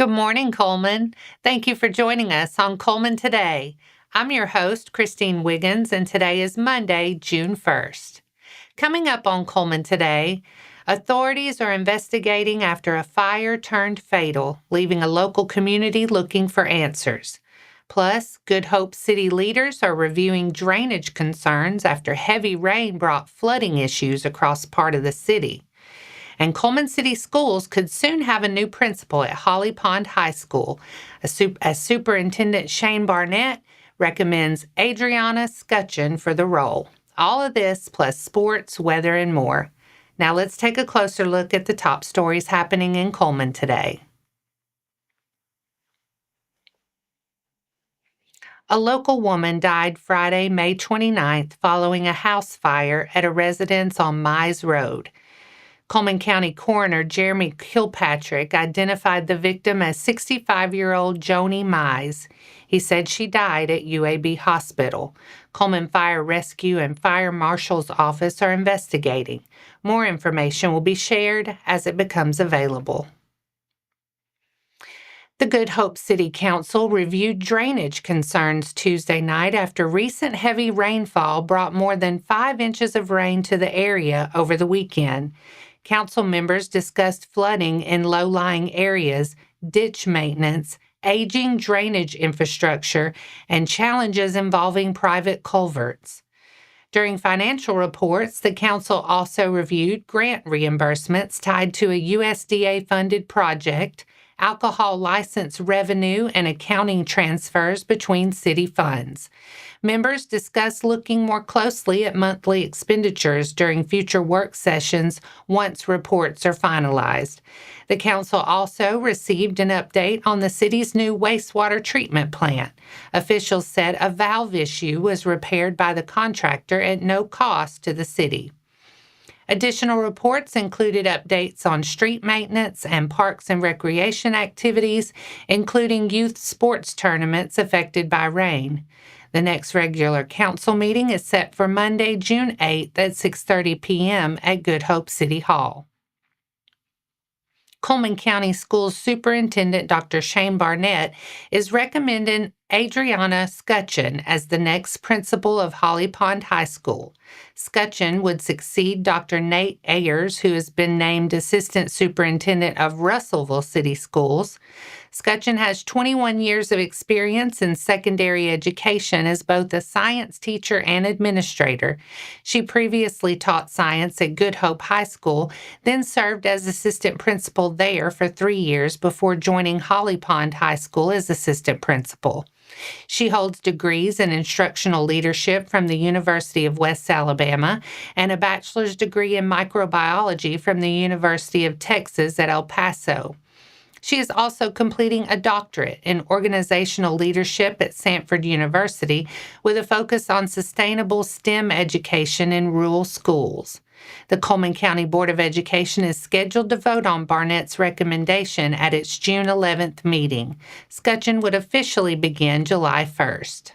Good morning, Coleman. Thank you for joining us on Coleman Today. I'm your host, Christine Wiggins, and today is Monday, June 1st. Coming up on Coleman Today, authorities are investigating after a fire turned fatal, leaving a local community looking for answers. Plus, Good Hope City leaders are reviewing drainage concerns after heavy rain brought flooding issues across part of the city. And Coleman City Schools could soon have a new principal at Holly Pond High School, as Superintendent Shane Barnett recommends Adriana Skutchan for the role. All of this plus sports, weather, and more. Now let's take a closer look at the top stories happening in Coleman today. A local woman died Friday, May 29th, following a house fire at a residence on Mize Road. Coleman County Coroner Jeremy Kilpatrick identified the victim as 65-year-old Joni Mize. He said she died at UAB Hospital. Coleman Fire Rescue and Fire Marshal's Office are investigating. More information will be shared as it becomes available. The Good Hope City Council reviewed drainage concerns Tuesday night after recent heavy rainfall brought more than 5 inches of rain to the area over the weekend. Council members discussed flooding in low-lying areas, ditch maintenance, aging drainage infrastructure, and challenges involving private culverts. During financial reports, the council also reviewed grant reimbursements tied to a USDA-funded project, alcohol license revenue, and accounting transfers between city funds. Members discussed looking more closely at monthly expenditures during future work sessions once reports are finalized. The council also received an update on the city's new wastewater treatment plant. Officials said a valve issue was repaired by the contractor at no cost to the city. Additional reports included updates on street maintenance and parks and recreation activities, including youth sports tournaments affected by rain. The next regular council meeting is set for Monday, June 8th at 6:30 p.m. at Good Hope City Hall. Coleman County Schools Superintendent Dr. Shane Barnett is recommending Adriana Skutchan as the next principal of Holly Pond High School. Skutchan would succeed Dr. Nate Ayers, who has been named Assistant Superintendent of Russellville City Schools. Skutchan has 21 years of experience in secondary education as both a science teacher and administrator. She previously taught science at Good Hope High School, then served as assistant principal there for 3 years before joining Holly Pond High School as assistant principal. She holds degrees in instructional leadership from the University of West Alabama and a bachelor's degree in microbiology from the University of Texas at El Paso. She is also completing a doctorate in organizational leadership at Samford University with a focus on sustainable STEM education in rural schools. The Coleman County Board of Education is scheduled to vote on Barnett's recommendation at its June 11th meeting. Skutchan would officially begin July 1st.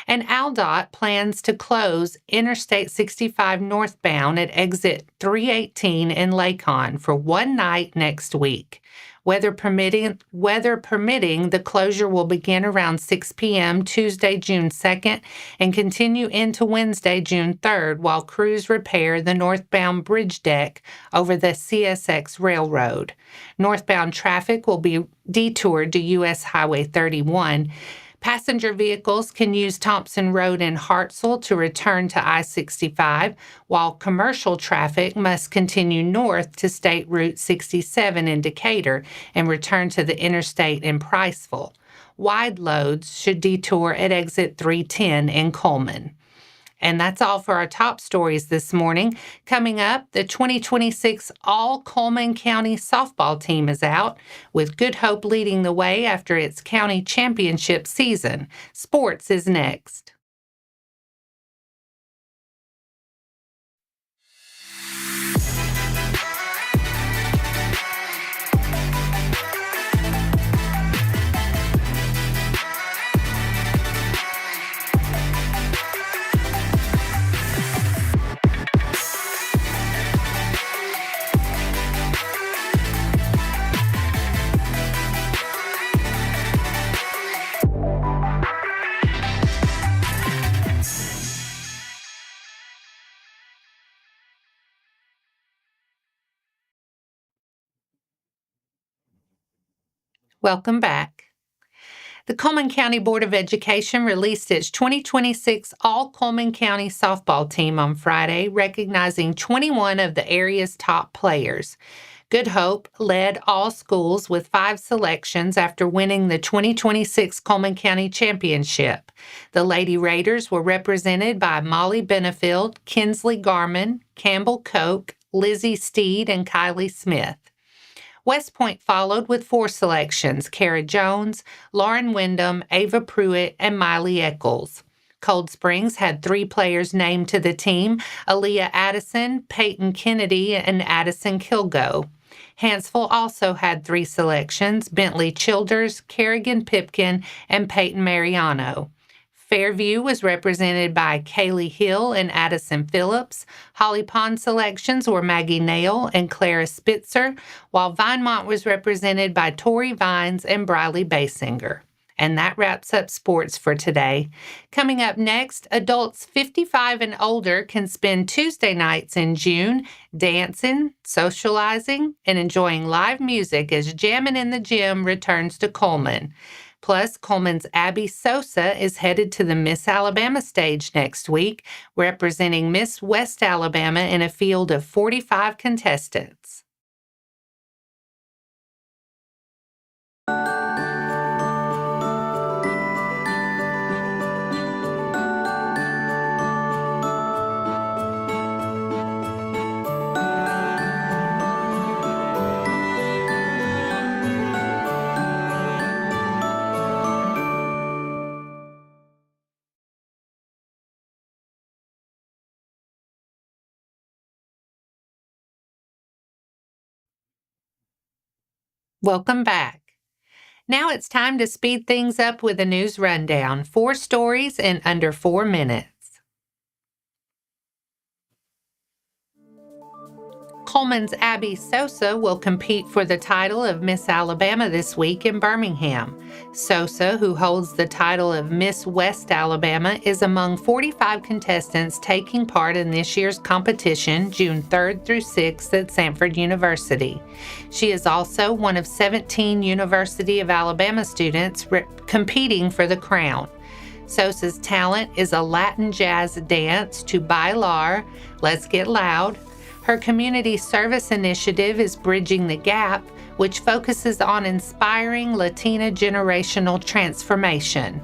And AlDOT plans to close Interstate 65 northbound at exit 318 in Lacon for one night next week. Weather permitting, the closure will begin around 6 p.m. Tuesday, June 2nd, and continue into Wednesday, June 3rd, while crews repair the northbound bridge deck over the CSX Railroad. Northbound traffic will be detoured to U.S. Highway 31. Passenger vehicles can use Thompson Road in Hartselle to return to I-65, while commercial traffic must continue north to State Route 67 in Decatur and return to the interstate in Priceville. Wide loads should detour at exit 310 in Coleman. And that's all for our top stories this morning. Coming up, the 2026 All-Cullman County softball team is out, with Good Hope leading the way after its county championship season. Sports is next. Welcome back. The Cullman County Board of Education released its 2026 All-Cullman County softball team on Friday, recognizing 21 of the area's top players. Good Hope led all schools with 5 selections after winning the 2026 Cullman County Championship. The Lady Raiders were represented by Molly Benefield, Kinsley Garman, Campbell Koch, Lizzie Steed, and Kylie Smith. West Point followed with 4 selections: Kara Jones, Lauren Wyndham, Ava Pruitt, and Miley Eccles. Cold Springs had 3 players named to the team: Aaliyah Addison, Peyton Kennedy, and Addison Kilgo. Hanceville also had 3 selections: Bentley Childers, Kerrigan Pipkin, and Peyton Mariano. Fairview was represented by Kaylee Hill and Addison Phillips. Holly Pond selections were Maggie Nail and Clara Spitzer, while Vinemont was represented by Tori Vines and Briley Basinger. And that wraps up sports for today. Coming up next, adults 55 and older can spend Tuesday nights in June dancing, socializing, and enjoying live music as Jammin in the Gym returns to Cullman. Plus, Cullman's Abby Sosa is headed to the Miss Alabama stage next week, representing Miss West Alabama in a field of 45 contestants. Welcome back. Now it's time to speed things up with a news rundown. 4 stories in under 4 minutes. Cullman's Abby Sosa will compete for the title of Miss Alabama this week in Birmingham. Sosa, who holds the title of Miss West Alabama, is among 45 contestants taking part in this year's competition, June 3rd through 6th at Samford University. She is also one of 17 University of Alabama students competing for the crown. Sosa's talent is a Latin jazz dance to Bailar, Let's Get Loud. Her community service initiative is Bridging the Gap, which focuses on inspiring Latina generational transformation.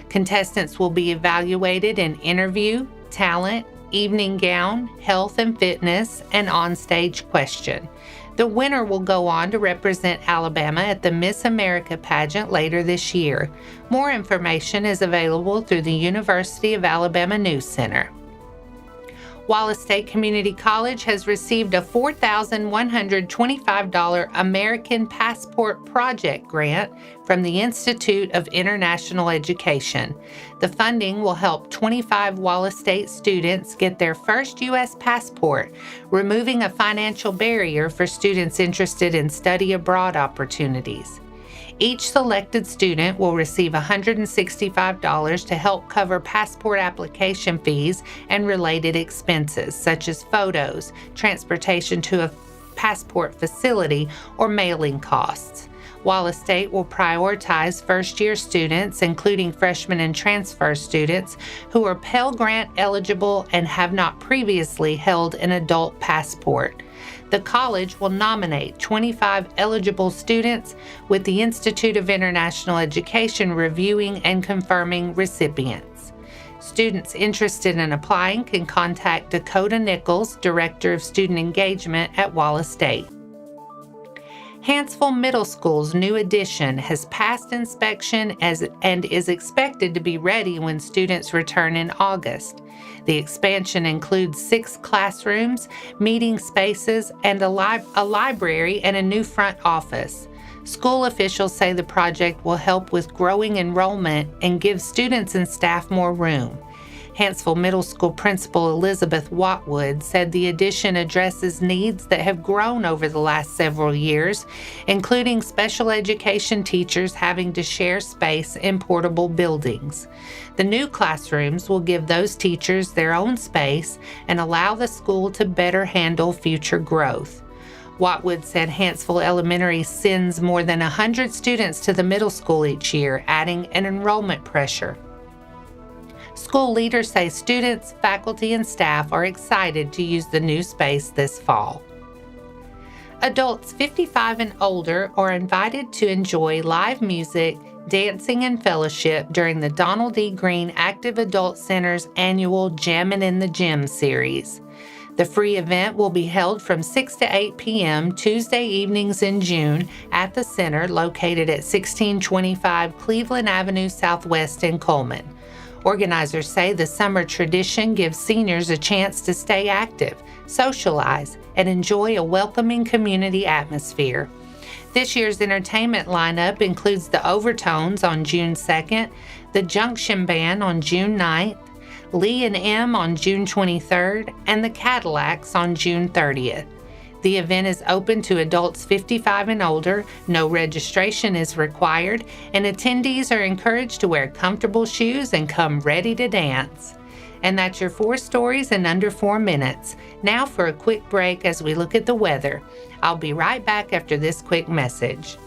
Contestants will be evaluated in interview, talent, evening gown, health and fitness, and onstage question. The winner will go on to represent Alabama at the Miss America pageant later this year. More information is available through the University of Alabama News Center. Wallace State Community College has received a $4,125 American Passport Project grant from the Institute of International Education. The funding will help 25 Wallace State students get their first U.S. passport, removing a financial barrier for students interested in study abroad opportunities. Each selected student will receive $165 to help cover passport application fees and related expenses, such as photos, transportation to a passport facility, or mailing costs. Wallace State will prioritize first-year students, including freshmen and transfer students, who are Pell Grant eligible and have not previously held an adult passport. The college will nominate 25 eligible students, with the Institute of International Education reviewing and confirming recipients. Students interested in applying can contact Dakota Nichols, Director of Student Engagement at Wallace State. Hanceville Middle School's new addition has passed inspection and is expected to be ready when students return in August. The expansion includes 6 classrooms, meeting spaces, and a library and a new front office. School officials say the project will help with growing enrollment and give students and staff more room. Hanceville Middle School Principal Elizabeth Watwood said the addition addresses needs that have grown over the last several years, including special education teachers having to share space in portable buildings. The new classrooms will give those teachers their own space and allow the school to better handle future growth. Watwood said Hanceville Elementary sends more than 100 students to the middle school each year, adding an enrollment pressure. School leaders say students, faculty, and staff are excited to use the new space this fall. Adults 55 and older are invited to enjoy live music, dancing, and fellowship during the Donald D. Green Active Adult Center's annual Jammin in the Gym series. The free event will be held from 6 to 8 p.m. Tuesday evenings in June at the center located at 1625 Cleveland Avenue Southwest in Cullman. Organizers say the summer tradition gives seniors a chance to stay active, socialize, and enjoy a welcoming community atmosphere. This year's entertainment lineup includes the Overtones on June 2nd, the Junction Band on June 9th, Lee and M on June 23rd, and the Cadillacs on June 30th. The event is open to adults 55 and older, no registration is required, and attendees are encouraged to wear comfortable shoes and come ready to dance. And that's your 4 stories in under 4 minutes. Now for a quick break as we look at the weather. I'll be right back after this quick message.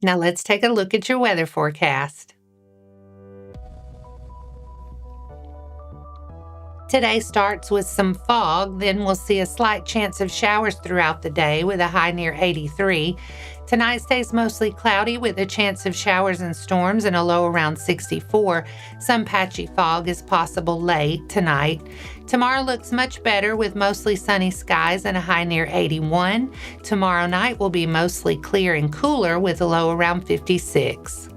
Now let's take a look at your weather forecast. Today starts with some fog, then we'll see a slight chance of showers throughout the day with a high near 83. Tonight stays mostly cloudy with a chance of showers and storms and a low around 64. Some patchy fog is possible late tonight. Tomorrow looks much better with mostly sunny skies and a high near 81. Tomorrow night will be mostly clear and cooler with a low around 56.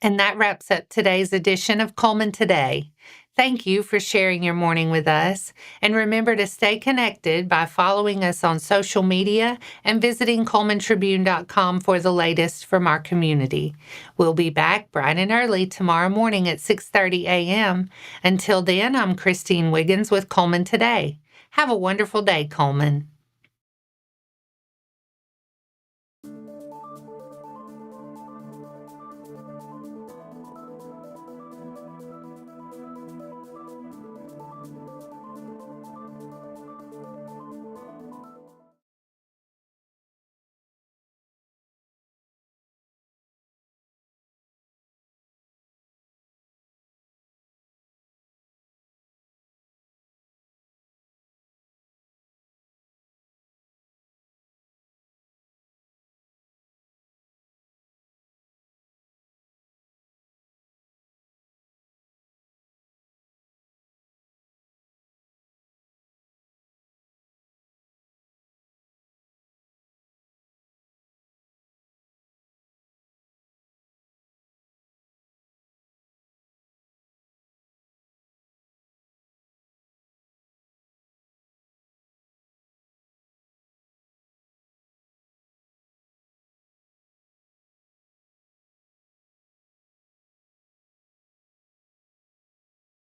And that wraps up today's edition of Cullman Today. Thank you for sharing your morning with us. And remember to stay connected by following us on social media and visiting CullmanTribune.com for the latest from our community. We'll be back bright and early tomorrow morning at 6:30 a.m. Until then, I'm Christine Wiggins with Cullman Today. Have a wonderful day, Cullman.